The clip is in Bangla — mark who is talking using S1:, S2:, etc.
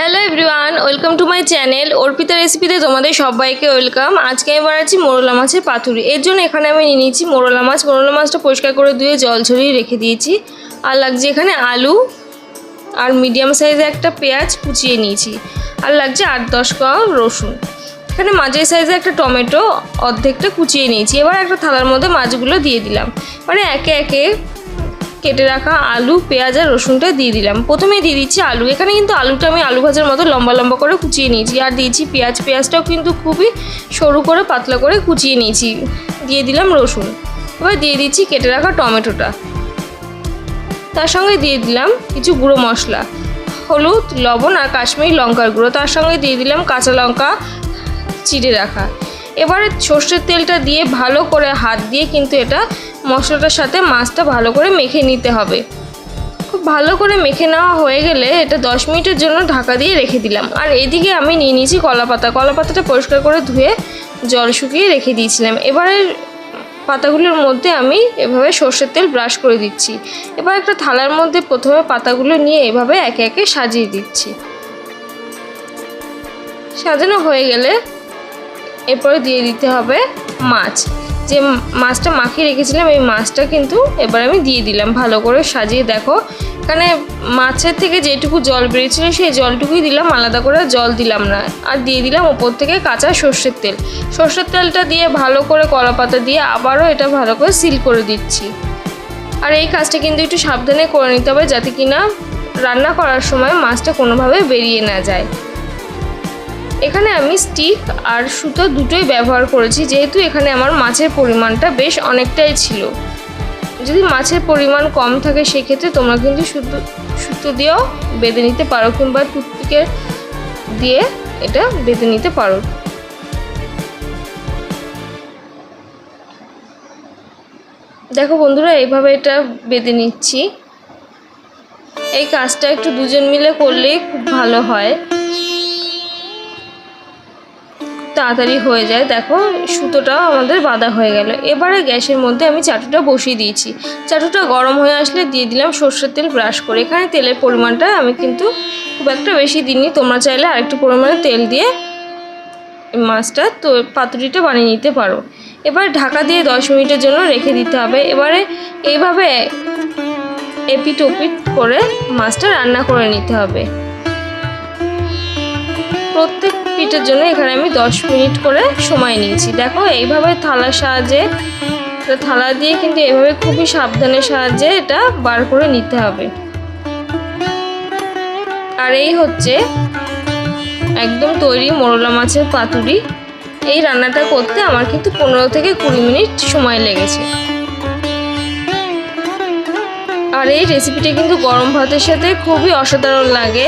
S1: Hello everyone, welcome to my channel Arpita রেসিপিতে তোমাদের সবাইকে ওয়েলকাম। আজকে আমি বানাচ্ছি মোরলা মাছের পাতুরি। এর জন্য এখানে আমি নিয়ে নিয়েছি মোরলা মাছটা পরিষ্কার করে ধুয়ে জল ঝরিয়ে রেখে দিয়েছি। আর লাগছে এখানে আলু আর মিডিয়াম সাইজে একটা পেঁয়াজ কুচিয়ে নিয়েছি। আর লাগছে 8-10 কোয়া রসুন। এখানে মাঝারি সাইজে একটা টমেটো অর্ধেকটা কুচিয়ে নিয়েছি। এবার একটা থালার মধ্যে মাছগুলো দিয়ে দিলাম। মানে একে একে কেটে রাখা আলু, পেঁয়াজ আর রসুনটা দিয়ে দিলাম। প্রথমেই দিয়ে দিচ্ছি আলু। এখানে কিন্তু আলুটা আমি আলু ভাজার মতো লম্বা লম্বা করে কুচিয়ে নিয়েছি। আর দিয়েছি পেঁয়াজটাও কিন্তু খুবই সরু করে পাতলা করে কুচিয়ে নিয়েছি। দিয়ে দিলাম রসুন। এবার দিয়ে দিচ্ছি কেটে রাখা টমেটোটা। তার সঙ্গে দিয়ে দিলাম কিছু গুঁড়ো মশলা, হলুদ, লবণ আর কাশ্মীরি লঙ্কার গুঁড়ো। তার সঙ্গে দিয়ে দিলাম কাঁচা লঙ্কা চিড়ে রাখা। এবারে সর্ষের তেলটা দিয়ে ভালো করে হাত দিয়ে কিন্তু এটা মশলাটার সাথে মাছটা ভালো করে মেখে নিতে হবে। খুব ভালো করে মেখে নেওয়া হয়ে গেলে এটা 10 মিনিটের জন্য ঢাকা দিয়ে রেখে দিলাম। আর এদিকে আমি নিয়ে নিয়েছি কলাপাতাটা পরিষ্কার করে ধুয়ে জল শুকিয়ে রেখে দিয়েছিলাম। এবারে পাতাগুলোর মধ্যে আমি এভাবে সর্ষের তেল ব্রাশ করে দিচ্ছি। এবার একটা থালার মধ্যে প্রথমে পাতাগুলো নিয়ে এভাবে একে একে সাজিয়ে দিচ্ছি। সাজানো হয়ে গেলে এরপরে দিয়ে দিতে হবে মাছ। যে মাছটা মাখিয়ে রেখেছিলাম এই মাছটা কিন্তু এবার আমি দিয়ে দিলাম ভালো করে সাজিয়ে। দেখো এখানে মাছের থেকে যেটুকু জল বেরিয়েছিল সেই জলটুকুই দিলাম, আলাদা করে জল দিলাম না। আর দিয়ে দিলাম ওপর থেকে কাঁচা সর্ষের তেলটা দিয়ে ভালো করে কলাপাতা দিয়ে আবারও এটা ভালো করে সিল করে দিচ্ছি। আর এই কাজটা কিন্তু একটু সাবধানে করে নিতে হবে যাতে কিনা রান্না করার সময় মাছটা কোনোভাবে বেরিয়ে না যায়। এখানে আমি স্টিক আর সুতো দুটোই ব্যবহার করেছি, যেহেতু এখানে আমার মাছের পরিমাণটা বেশ অনেকটাই ছিল। যদি মাছের পরিমাণ কম থাকে সেক্ষেত্রে তোমরা কিন্তু সুতো দিয়েও বেঁধে নিতে পারো, কিংবা টুথপিকের দিয়ে এটা বেঁধে নিতে পারো। দেখো বন্ধুরা, এইভাবে এটা বেঁধে নিচ্ছি। এই কাজটা একটু দুজন মিলে করলেই খুব ভালো হয়, তাড়াতাড়ি হয়ে যায়। দেখো সুতোটাও আমাদের বাঁধা হয়ে গেল। এবারে গ্যাসের মধ্যে আমি চাটুটা বসিয়ে দিয়েছি। চাটুটা গরম হয়ে আসলে দিয়ে দিলাম সর্ষের তেল ব্রাশ করে। এখানে তেলের পরিমাণটা আমি কিন্তু খুব একটা বেশি দিইনি, তোমরা চাইলে আরেকটু পরিমাণে তেল দিয়ে মাছটা তো পাতুরিটা বানিয়ে নিতে পারো। এবার ঢাকা দিয়ে 10 মিনিটের জন্য রেখে দিতে হবে। এবারে এইভাবে এপিট ওপিট করে মাছটা রান্না করে নিতে হবে। প্রত্যেক পিঠের জন্য এখানে আমি 10 মিনিট করে সময় নিয়েছি। দেখো এইভাবে থালা দিয়ে কিন্তু এভাবে খুবই সাবধানের সাহায্যে এটা বার করে নিতে হবে। আর এই হচ্ছে একদম তৈরি মোরলা মাছের পাতুরি। এই রান্নাটা করতে আমার কিন্তু 15 থেকে 20 মিনিট সময় লেগেছে। আর এই রেসিপিটা কিন্তু গরম ভাতের সাথে খুবই অসাধারণ লাগে।